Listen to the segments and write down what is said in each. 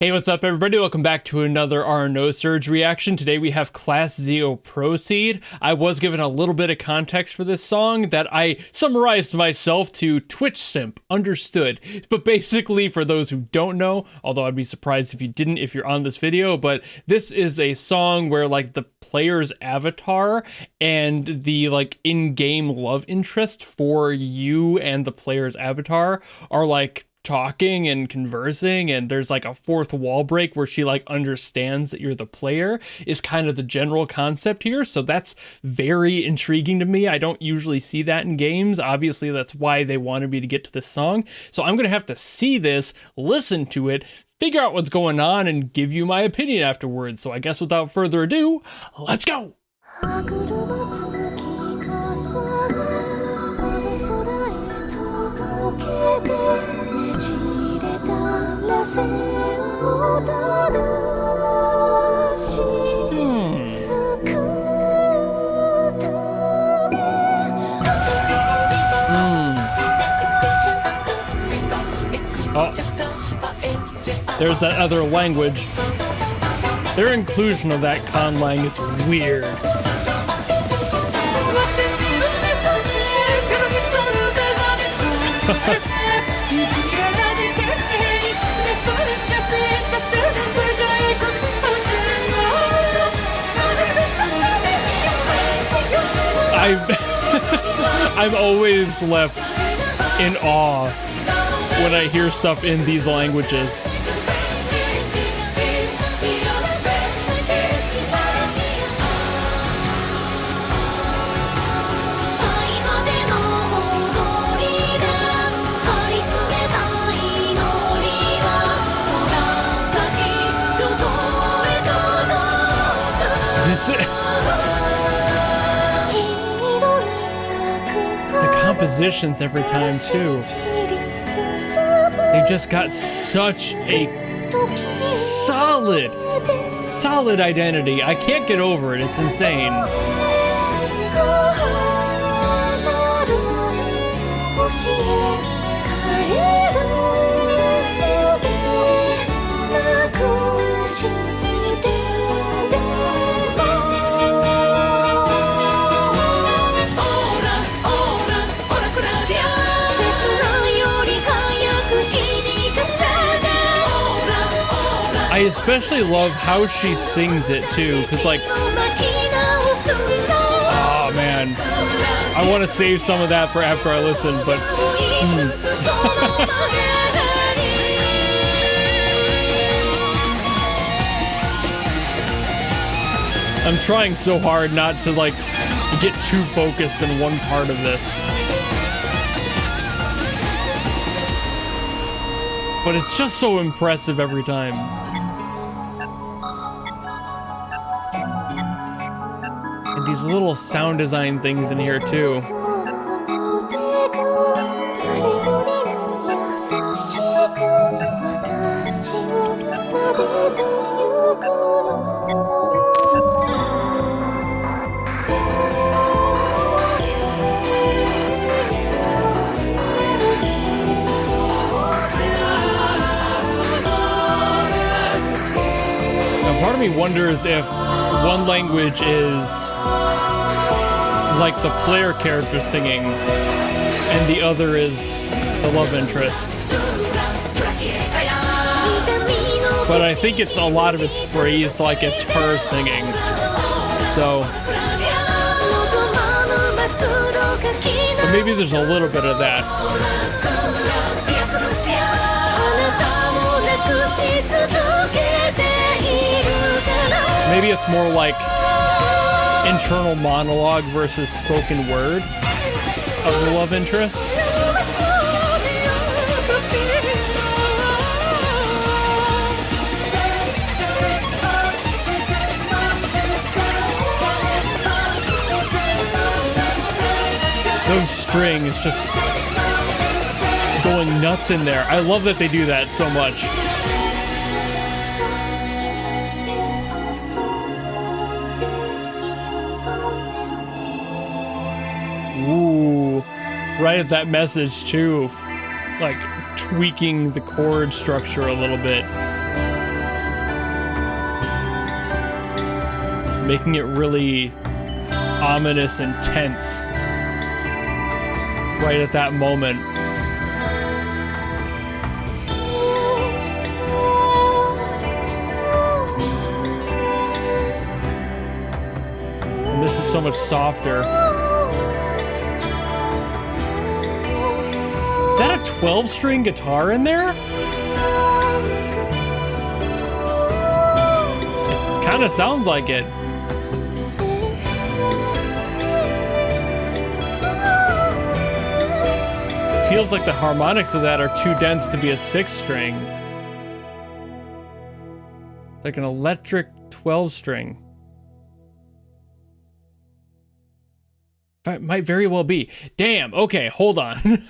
Hey, what's up, everybody? Welcome back to another Nosurge reaction. Today we have Class XIO Proceed. I was given a little bit of context for this song that I summarized myself to Twitch simp, understood. But basically, for those who don't know, although I'd be surprised if you didn't if you're on this video, but this is a song where like the player's avatar and the like in-game love interest for you and the player's avatar are like talking and conversing, and there's like a fourth wall break where she like understands that you're the player is kind of the general concept here. So that's very intriguing to me. I don't usually see that in games. Obviously that's why they wanted me to get to this song. So I'm gonna have to see this, listen to it, figure out what's going on, and give you my opinion afterwards. So I guess without further ado, let's go. Oh, there's that other language. Their inclusion of that conlang is weird. I'm always left in awe when I hear stuff in these languages. Compositions every time too. They've just got such a solid identity. I can't get over it. It's insane. I especially love how she sings it too, because like, oh man, I want to save some of that for after I listen, but I'm trying so hard not to like get too focused in one part of this. But it's just so impressive every time. And these little sound design things in here too. Part of me wonders if one language is like the player character singing and the other is the love interest. But I think it's a lot of it's phrased like it's her singing. So, but maybe there's a little bit of that. Maybe it's more like internal monologue versus spoken word of the love interest. Those strings just going nuts in there. I love that they do that so much. Ooh, right at that message too, like tweaking the chord structure a little bit. making it really ominous and tense right at that moment. And this is so much softer. Is that a 12-string guitar in there? It kind of sounds like it. Feels like the harmonics of that are too dense to be a 6-string. Like an electric 12-string. It might very well be. Damn, okay, hold on.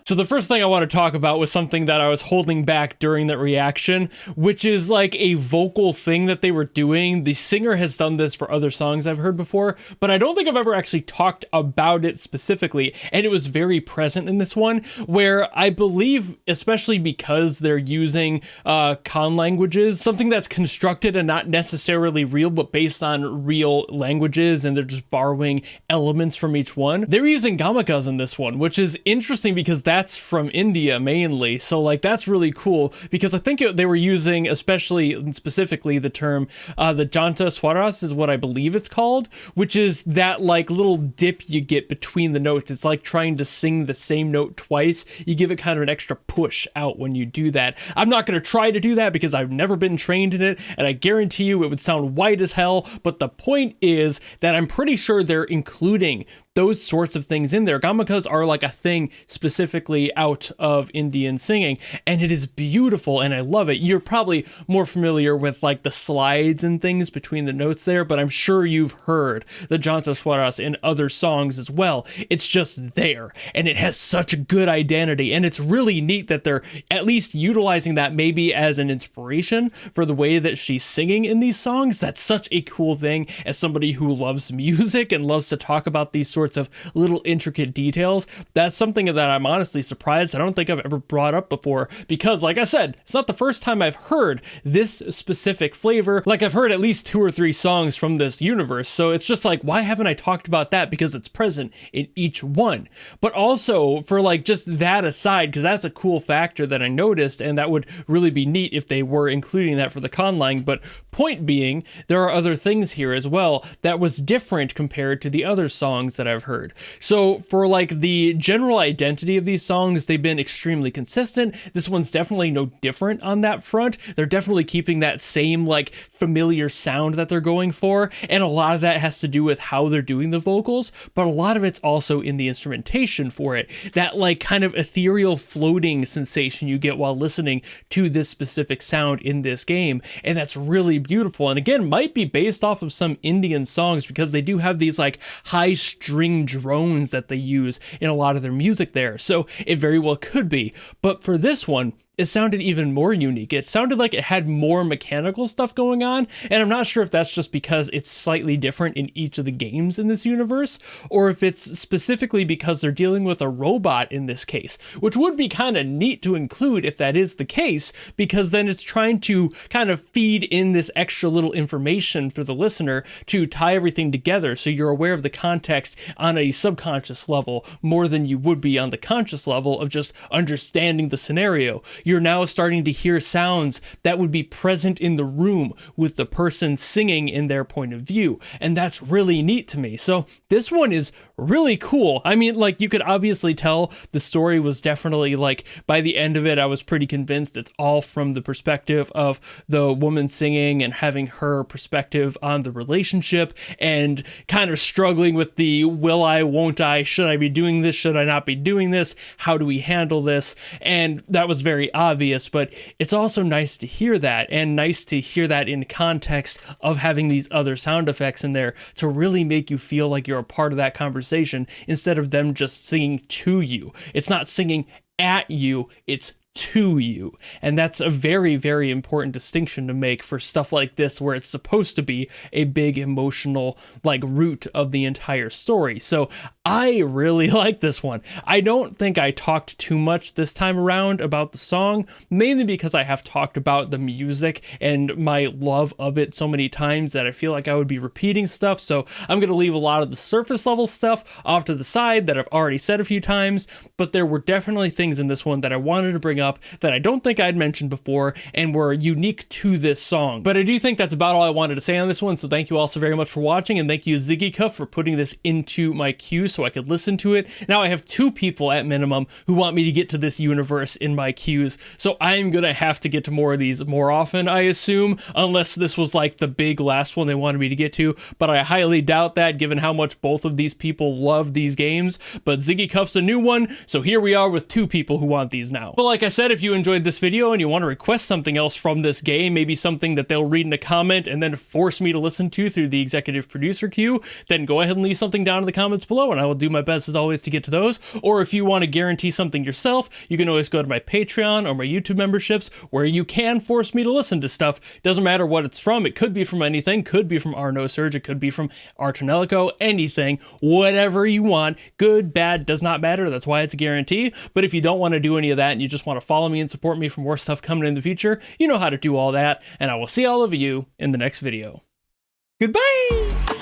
So the first thing I want to talk about was something that I was holding back during that reaction, which is like a vocal thing that they were doing. The singer has done this for other songs I've heard before, but I don't think I've ever actually talked about it specifically, and it was very present in this one, where I believe, especially because they're using con languages, something that's constructed and not necessarily real, but based on real languages, and they're just borrowing elements from each one. They're using gamakas in this one, which is interesting because that's from India mainly. So like that's really cool because I think they were using, especially and specifically, the term the janta swaras is what I believe it's called, which is that like little dip you get between the notes. It's like trying to sing the same note twice. You give it kind of an extra push out when you do that. I'm not going to try to do that because I've never been trained in it, and I guarantee you it would sound white as hell. But the point is that I'm pretty sure they're including those sorts of things in there. Gamakas are like a thing specifically out of Indian singing, and it is beautiful and I love it. You're probably more familiar with like the slides and things between the notes there, but I'm sure you've heard the janta swaras in other songs as well. It's just there, and it has such a good identity, and it's really neat that they're at least utilizing that maybe as an inspiration for the way that she's singing in these songs. That's such a cool thing as somebody who loves music and loves to talk about these sorts of little intricate details. That's something that I'm honestly surprised I don't think I've ever brought up before, because like I said, it's not the first time I've heard this specific flavor. Like I've heard at least 2 or 3 songs from this universe, so it's just like, why haven't I talked about that? Because it's present in each one. But also for like just that aside, because that's a cool factor that I noticed, and that would really be neat if they were including that for the conlang. But point being, there are other things here as well that was different compared to the other songs that I've heard. So for like the general identity of these songs, they've been extremely consistent. This one's definitely no different on that front. They're definitely keeping that same like familiar sound that they're going for, and a lot of that has to do with how they're doing the vocals, but a lot of it's also in the instrumentation for it. That like kind of ethereal floating sensation you get while listening to this specific sound in this game, and that's really beautiful. And again, might be based off of some Indian songs because they do have these like high string drones that they use in a lot of their music there. So it very well could be. But for this one, it sounded even more unique. It sounded like it had more mechanical stuff going on, and I'm not sure if that's just because it's slightly different in each of the games in this universe, or if it's specifically because they're dealing with a robot in this case, which would be kind of neat to include if that is the case, because then it's trying to kind of feed in this extra little information for the listener to tie everything together so you're aware of the context on a subconscious level more than you would be on the conscious level of just understanding the scenario. You're now starting to hear sounds that would be present in the room with the person singing in their point of view. And that's really neat to me. So this one is really cool. I mean, like, you could obviously tell the story was definitely like, by the end of it, I was pretty convinced it's all from the perspective of the woman singing and having her perspective on the relationship and kind of struggling with the will I, won't I, should I be doing this, should I not be doing this, how do we handle this? And that was very obvious, but it's also nice to hear that, and nice to hear that in context of having these other sound effects in there to really make you feel like you're a part of that conversation instead of them just singing to you. It's not singing at you, it's to you. And that's a very, very important distinction to make for stuff like this, where it's supposed to be a big emotional, like, root of the entire story. So I really like this one. I don't think I talked too much this time around about the song, mainly because I have talked about the music and my love of it so many times that I feel like I would be repeating stuff. So I'm going to leave a lot of the surface level stuff off to the side that I've already said a few times, but there were definitely things in this one that I wanted to bring up that I don't think I'd mentioned before and were unique to this song. But I do think that's about all I wanted to say on this one, so thank you all so very much for watching, and thank you Akiko for putting this into my queue so I could listen to it. Now I have 2 people at minimum who want me to get to this universe in my queues, so I'm gonna have to get to more of these more often, I assume, unless this was like the big last one they wanted me to get to, but I highly doubt that given how much both of these people love these games. But Ziggy Cuff's a new one, so here we are with 2 people who want these now. But like I said, if you enjoyed this video and you want to request something else from this game, maybe something that they'll read in a comment and then force me to listen to through the executive producer queue, then go ahead and leave something down in the comments below and I will do my best as always to get to those. Or if you want to guarantee something yourself, you can always go to my Patreon or my YouTube memberships where you can force me to listen to stuff. Doesn't matter what it's from. It could be from anything, could be from Nosurge, it could be from Artonelico, anything, whatever you want, good, bad, does not matter. That's why it's a guarantee. But if you don't want to do any of that and you just want to follow me and support me for more stuff coming in the future, you know how to do all that, and I will see all of you in the next video. Goodbye!